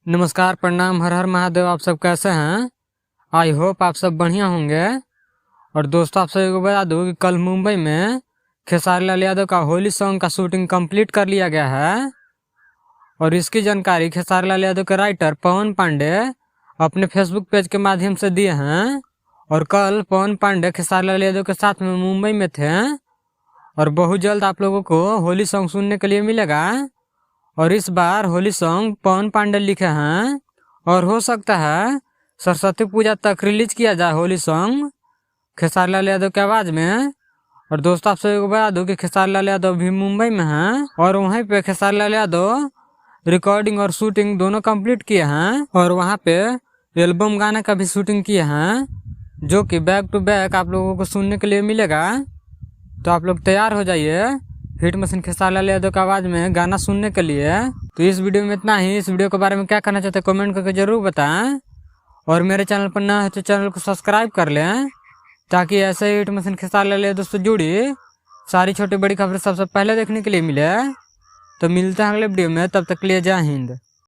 नमस्कार, प्रणाम, हर हर महादेव। आप सब कैसे हैं? आई होप आप सब बढ़िया होंगे। और दोस्तों, आप सभी को बता दूं कि कल मुंबई में खेसारी लाल यादव का होली सॉन्ग का शूटिंग कंप्लीट कर लिया गया है। और इसकी जानकारी खेसारी लाल यादव के राइटर पवन पांडे अपने फेसबुक पेज के माध्यम से दिए हैं। और कल पवन पांडे खेसारी लाल यादव के साथ में मुंबई में थे। और बहुत जल्द आप लोगों को होली सॉन्ग सुनने के लिए मिलेगा। और इस बार होली सॉन्ग पवन पांडे लिखे हैं। और हो सकता है सरस्वती पूजा तक रिलीज किया जाए होली सॉन्ग खेसारी लाल यादव की आवाज में। और दोस्तों, आप सभी को बता दूं कि खेसारी लाल यादव भी मुंबई में हैं। और वहीं पे खेसारी लाल यादव रिकॉर्डिंग और शूटिंग दोनों कंप्लीट किए हैं। और वहाँ पे एल्बम गाने का भी शूटिंग किए हैं, जो कि बैक टू बैक आप लोगों को सुनने के लिए मिलेगा। तो आप लोग तैयार हो जाइए हिट मशीन खेसारी लाल यादव की आवाज में गाना सुनने के लिए। तो इस वीडियो में इतना ही। इस वीडियो के बारे में क्या कहना चाहते हैं कमेंट करके जरूर बताएं। और मेरे चैनल पर नया है तो चैनल को सब्सक्राइब कर लें, ताकि ऐसे ही हिट मशीन खेसारी लाल यादव से जुड़ी सारी छोटी बड़ी खबरें सबसे पहले देखने के लिए मिले। तो मिलते हैं अगले वीडियो में, तब तक के लिए जय हिंद।